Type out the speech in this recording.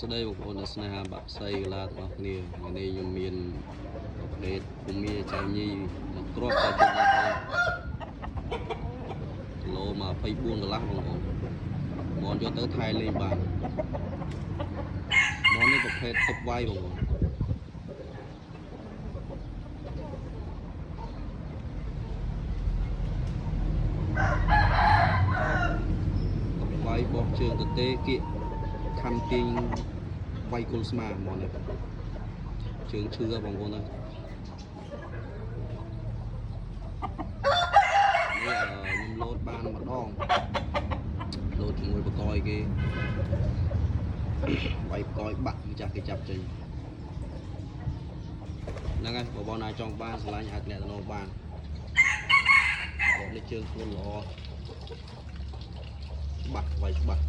ស្ដីបងប្អូនស្នេហាបាក់សៃកលាទាំងអស់គ្នាថ្ងៃនេះខ្ញុំមានប្រភេទភូមិចៅញីមកគ្រាប់តែជិតបងប្អូនគីឡូ24កន្លះបងប្អូនមកយកទៅថែលេងបានមកនេះប្រភេទទឹកវាយបងប្អូនទឹកវាយបោះជើងទៅទេគៀកខំទាញវាយគល់ស្មាមកនេះជើងឈឺបងប្អូនណានេះខ្ញុំលោតបានម្ដងលោតជាមួយបកយគេវាយបកយបាក់ម្ចាស់គេចាប់ចេញហ្នឹងហើយបងប្អូនណាចង់បានឆ្លាញ់អាចអ្នកតំណងបាននេះជើងខ្លួនល្អច្បាស់វាយច្បាស់